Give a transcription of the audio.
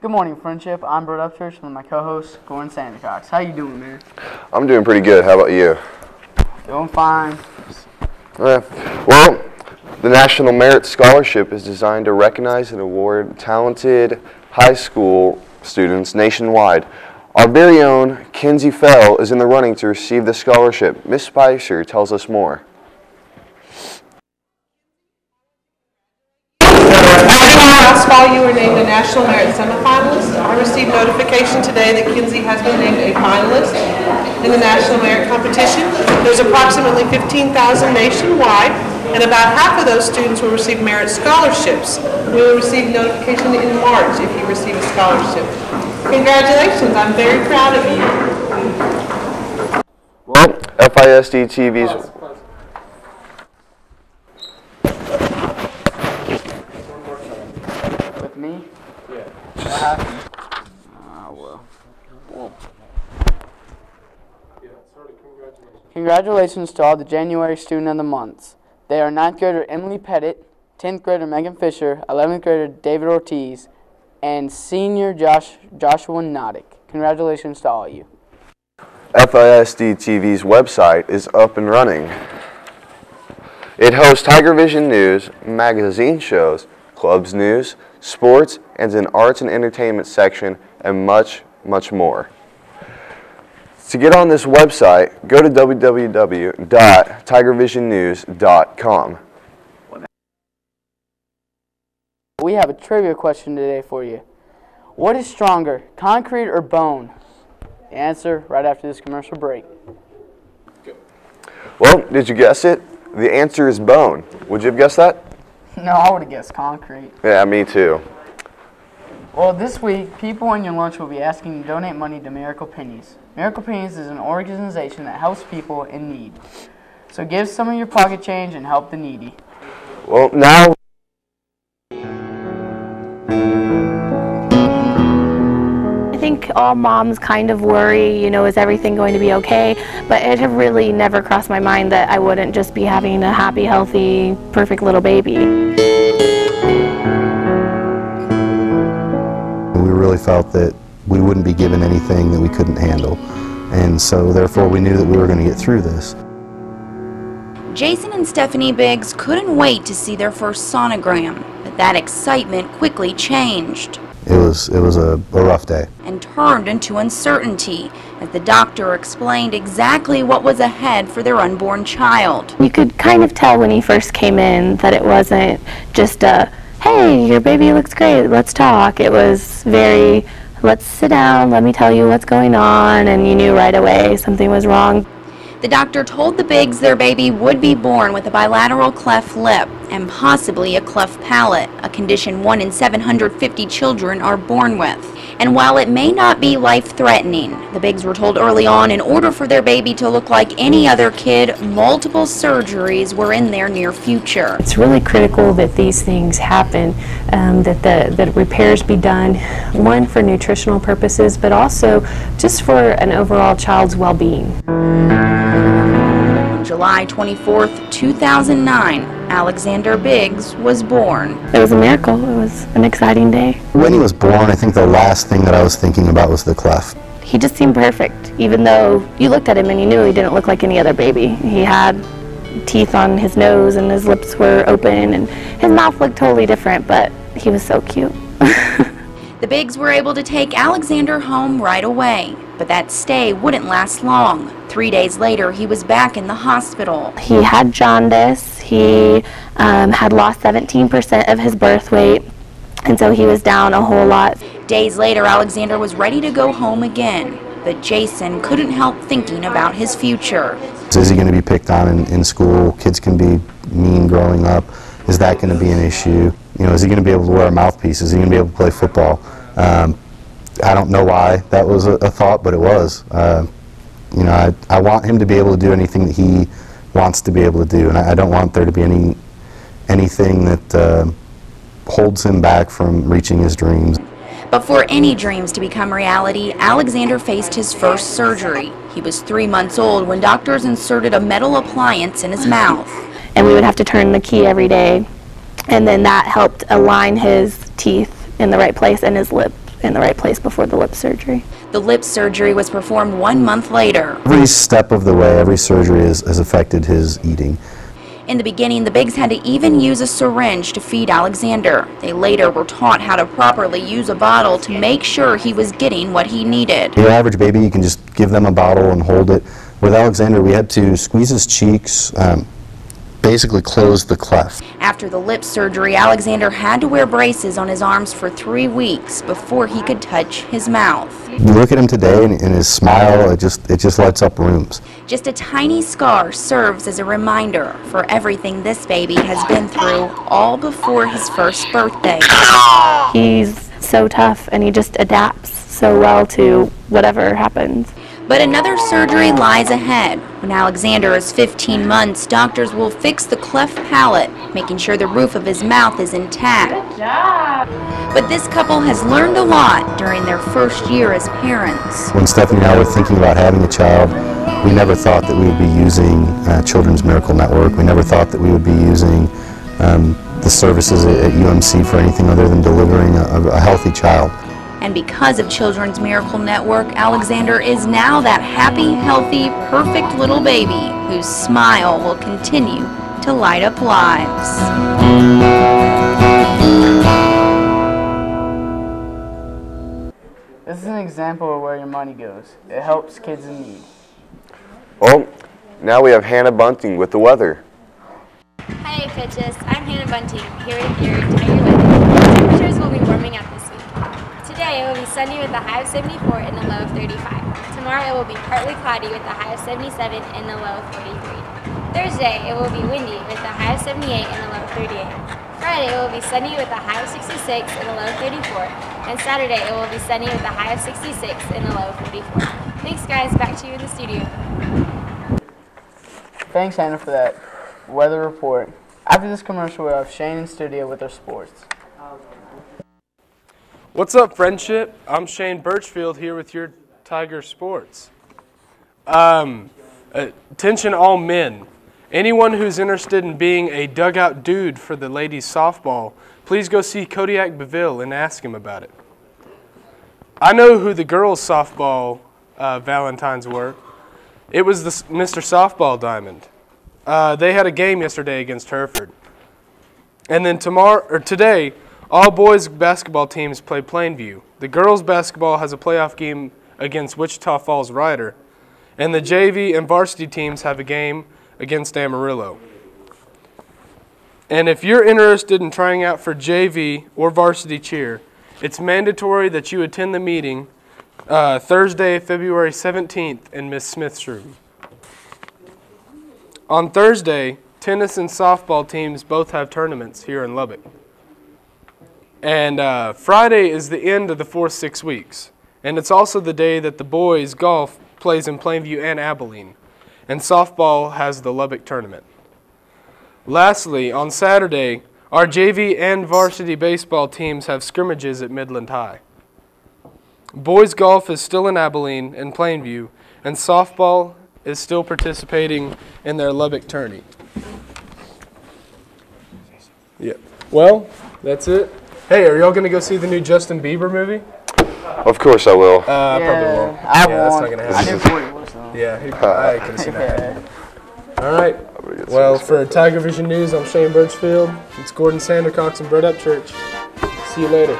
Good morning, Friendship. I'm Brett Upchurch with my co-host, Gordon Sandercox. How you doing, man? I'm doing pretty good. How about you? Doing fine. Well, the National Merit Scholarship is designed to recognize and award talented high school students nationwide. Our very own Kinsey Fell is in the running to receive the scholarship. Miss Spicer tells us more. Last fall, you were named a National Merit semifinalist. I received notification today that Kinsey has been named a finalist in the National Merit competition. There's approximately 15,000 nationwide, and about half of those students will receive merit scholarships. We will receive notification in March if you receive a scholarship. Congratulations, I'm very proud of you. Well, FISD TV's... Me? Yeah. What happened? Well. Congratulations to all the January Student of the Months. They are 9th grader Emily Pettit, 10th grader Megan Fisher, 11th grader David Ortiz, and senior Joshua Nodick. Congratulations to all of you. FISD TV's website is up and running. It hosts Tiger Vision News, magazine shows, clubs news, sports, and an arts and entertainment section, and much, much more. To get on this website, go to www.tigervisionnews.com. We have a trivia question today for you. What is stronger, concrete or bone? The answer right after this commercial break. Well, did you guess it? The answer is bone. Would you have guessed that? No, I would have guessed concrete. Yeah, me too. Well, this week, people in your lunch will be asking you to donate money to Miracle Pennies. Miracle Pennies is an organization that helps people in need. So give some of your pocket change and help the needy. Well, now... I think all moms kind of worry, is everything going to be okay? But it had really never crossed my mind that I wouldn't just be having a happy, healthy, perfect little baby. We really felt that we wouldn't be given anything that we couldn't handle. And so therefore we knew that we were going to get through this. Jason and Stephanie Biggs couldn't wait to see their first sonogram, but that excitement quickly changed. It was a rough day. And turned into uncertainty as the doctor explained exactly what was ahead for their unborn child. You could kind of tell when he first came in that it wasn't just a, hey, your baby looks great, let's talk. It was very, let's sit down, let me tell you what's going on, and you knew right away something was wrong. The doctor told the Biggs their baby would be born with a bilateral cleft lip and possibly a cleft palate, a condition 1 in 750 children are born with. And while it may not be life-threatening, the Biggs were told early on in order for their baby to look like any other kid, multiple surgeries were in their near future. It's really critical that these things happen, that repairs be done, one for nutritional purposes, but also just for an overall child's well-being. July 24th, 2009, Alexander Biggs was born. It was a miracle. It was an exciting day. When he was born, I think the last thing that I was thinking about was the cleft. He just seemed perfect, even though you looked at him and you knew he didn't look like any other baby. He had teeth on his nose and his lips were open and his mouth looked totally different, but he was so cute. The Biggs were able to take Alexander home right away, but that stay wouldn't last long. 3 days later, he was back in the hospital. He had jaundice. He had lost 17% of his birth weight, and so he was down a whole lot. Days later, Alexander was ready to go home again, but Jason couldn't help thinking about his future. Is he going to be picked on in school? Kids can be mean growing up. Is that going to be an issue? Is he going to be able to wear a mouthpiece? Is he going to be able to play football? I don't know why that was a thought, but it was. I want him to be able to do anything that he wants to be able to do, and I don't want there to be anything that holds him back from reaching his dreams. But for any dreams to become reality, Alexander faced his first surgery. He was 3 months old when doctors inserted a metal appliance in his mouth. And we would have to turn the key every day, and then that helped align his teeth in the right place and his lip in the right place before the lip surgery. The lip surgery was performed 1 month later. Every step of the way, every surgery has affected his eating. In the beginning, the Bigs had to even use a syringe to feed Alexander. They later were taught how to properly use a bottle to make sure he was getting what he needed. Your average baby, you can just give them a bottle and hold it. With Alexander, we had to squeeze his cheeks, basically close the cleft. After the lip surgery, Alexander had to wear braces on his arms for 3 weeks before he could touch his mouth. You look at him today, and his smile, it just lights up rooms. Just a tiny scar serves as a reminder for everything this baby has been through, all before his first birthday. He's so tough, and he just adapts so well to whatever happens. But another surgery lies ahead. When Alexander is 15 months, doctors will fix the cleft palate, making sure the roof of his mouth is intact. Good job. But this couple has learned a lot during their first year as parents. When Stephanie and I were thinking about having a child, we never thought that we would be using Children's Miracle Network. We never thought that we would be using the services at UMC for anything other than delivering a healthy child. And because of Children's Miracle Network, Alexander is now that happy, healthy, perfect little baby whose smile will continue to light up lives. This is an example of where your money goes. It helps kids in need. Well, now we have Hannah Bunting with the weather. Hi Pitches, I'm Hannah Bunting, here with your Tiger weather. Temperatures will be warming up this week. Today it will be sunny with a high of 74 and a low of 35. Tomorrow it will be partly cloudy with a high of 77 and a low of 43. Thursday it will be windy with a high of 78 and a low of 38. Friday it will be sunny with a high of 66 and a low of 34. And Saturday it will be sunny with a high of 66 and a low of 44. Thanks guys, back to you in the studio. Thanks, Hannah, for that weather report. After this commercial, we'll have Shane in studio with our sports. What's up, friendship? I'm Shane Birchfield here with your Tiger Sports. Attention all men. Anyone who's interested in being a dugout dude for the ladies softball, please go see Kodiak Beville and ask him about it. I know who the girls softball Valentines were. It was the Mr. Softball Diamond. They had a game yesterday against Hereford. And then today, all boys basketball teams play Plainview. The girls basketball has a playoff game against Wichita Falls Rider. And the JV and varsity teams have a game against Amarillo. And if you're interested in trying out for JV or varsity cheer, it's mandatory that you attend the meeting Thursday, February 17th in Miss Smith's room. On Thursday, tennis and softball teams both have tournaments here in Lubbock. And Friday is the end of the 4th 6 weeks. And it's also the day that the boys golf plays in Plainview and Abilene. And softball has the Lubbock tournament. Lastly, on Saturday, our JV and varsity baseball teams have scrimmages at Midland High. Boys golf is still in Abilene and Plainview, and softball is still participating in their Lubbock tourney. Yeah. Well, that's it. Hey, are y'all going to go see the new Justin Bieber movie? Of course I will. I probably won't. I That's won't. not going to I happen. knew who it was, though. Yeah, I can see that. All right. Well, for Tiger Vision News, I'm Shane Birchfield. It's Gordon Sandercox and Brett Upchurch. See you later.